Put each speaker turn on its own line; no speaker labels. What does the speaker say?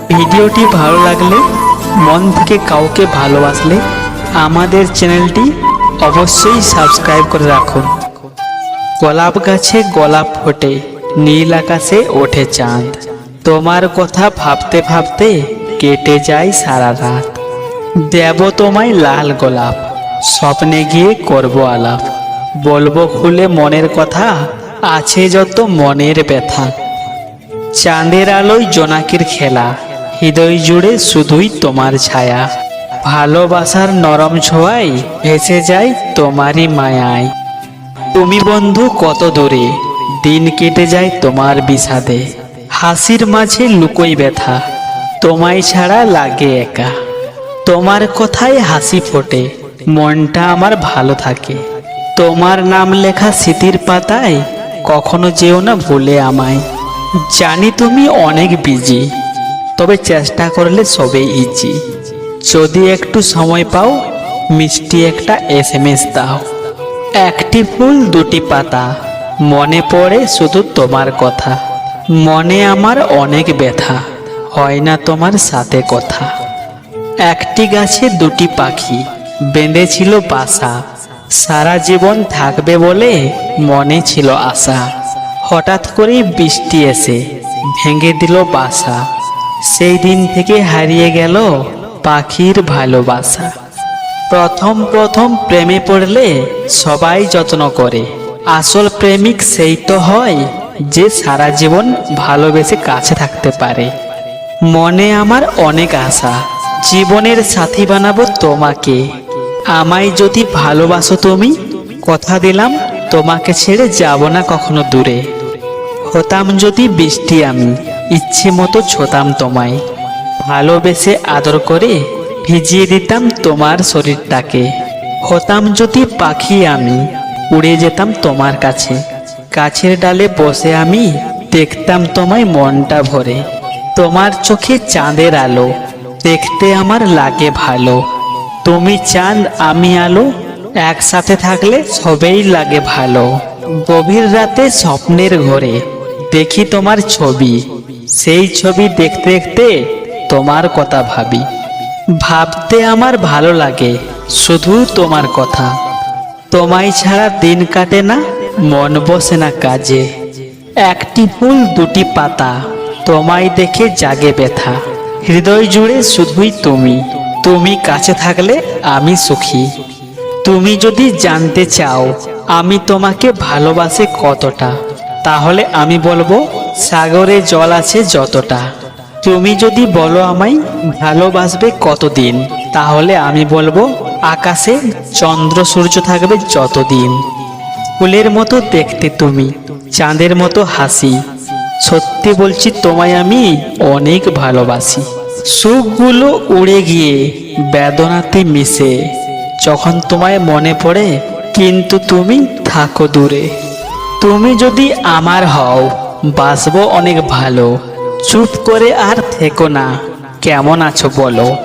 ভিডিওটি ভালো লাগলে, মন থেকে কাউকে ভালোবাসলে আমাদের চ্যানেলটি অবশ্যই সাবস্ক্রাইব করে রাখুন। গোলাপ গাছে গোলাপ ফোটে, নীল আকাশে ওঠে চাঁদ। তোমার কথা ভাবতে ভাবতে কেটে যায় সারা রাত। দেব তোমায় লাল গোলাপ, স্বপ্নে গিয়ে করব আলাপ। বলবো খুলে মনের কথা, আছে যত মনের ব্যথা। চাঁদের আলোয় জোনাকির খেলা, হৃদয় জুড়ে শুধুই তোমার ছায়া। ভালোবাসার নরম ছোঁয়ায় ভেসে যায় তোমারই মায়ায়। তুমি বন্ধু কত দূরে, দিন কেটে যায় তোমার বিষাদে। হাসির মাঝে লুকোই ব্যথা, তোমায় ছাড়া লাগে একা। তোমার কথায় হাসি ফোটে, মনটা আমার ভালো থাকে। তোমার নাম লেখা স্মৃতির পাতায় কখনো যেও না ভুলে আমায়। জানি তুমি অনেক বিজি, তবে চেষ্টা করলে সবে ইজি। যদি একটু সময় পাও, মিষ্টি একটা SMS দাও। একটি ফুল দুটি পাতা, মনে পড়ে শুধু তোমার কথা। মনে আমার অনেক ব্যথা, হয় না তোমার সাথে কথা। একটি গাছে দুটি পাখি, বেঁধেছিল বাসা। সারা জীবন থাকবে বলে মনে ছিল আশা। হঠাৎ করে বৃষ্টি এসে ভেঙে দিল বাসা। সেই দিন থেকে হারিয়ে গেল পাখির ভালোবাসা। প্রথম প্রথম প্রেমে পড়লে সবাই যত্ন করে। আসল প্রেমিক সেই তো হয় যে সারা জীবন ভালোবেসে কাছে থাকতে পারে। মনে আমার অনেক আশা, জীবনের সাথী বানাবো তোমাকে। আমায় যদি ভালোবাসো তুমি, কথা দিলাম তোমাকে ছেড়ে যাব না কখনো দূরে। হতাম যদি বৃষ্টি আমি, ইচ্ছে মতো ছোতাম তোমায়। ভালোবেসে আদর করে ভিজিয়ে দিতাম তোমার শরীরটাকে। হতাম যদি পাখি আমি, উড়ে যেতাম তোমার কাছে। গাছের ডালে বসে আমি দেখতাম তোমায় মনটা ভরে। তোমার চোখে চাঁদের আলো, দেখতে আমার লাগে ভালো। তুমি চাঁদ আমি আলো, একসাথে থাকলে সবেই লাগে ভালো। গভীর রাতে স্বপ্নের ঘরে দেখি তোমার ছবি। সেই ছবি দেখতে দেখতে তোমার কথা ভাবি। ভাবতে আমার ভালো লাগে শুধু তোমার কথা। তোমায় ছাড়া দিন কাটে না, মন বসে না কাজে। একটি ফুল দুটি পাতা, তোমায় দেখে জাগে ব্যথা। হৃদয় জুড়ে শুধুই তুমি, তুমি কাছে থাকলে আমি সুখী। তুমি যদি জানতে চাও আমি তোমাকে ভালোবাসি কতটা, তাহলে আমি বলবো সাগরে জল আছে যতটা। তুমি যদি বলো আমায় ভালোবাসবে কতদিন, তাহলে আমি বলবো আকাশে চন্দ্র সূর্য থাকবে যতদিন। ফুলের মতো দেখতে তুমি, চাঁদের মতো হাসি। সত্যি বলছি তোমায় আমি অনেক ভালোবাসি। সুখগুলো উড়ে গিয়ে বেদনাতে মিশে, যখন তোমায় মনে পড়ে কিন্তু তুমি থাকো দূরে। তুমি যদি আমার হও, বাসবো অনেক ভালো। চুপ করে আর থেকো না, কেমন আছো বলো।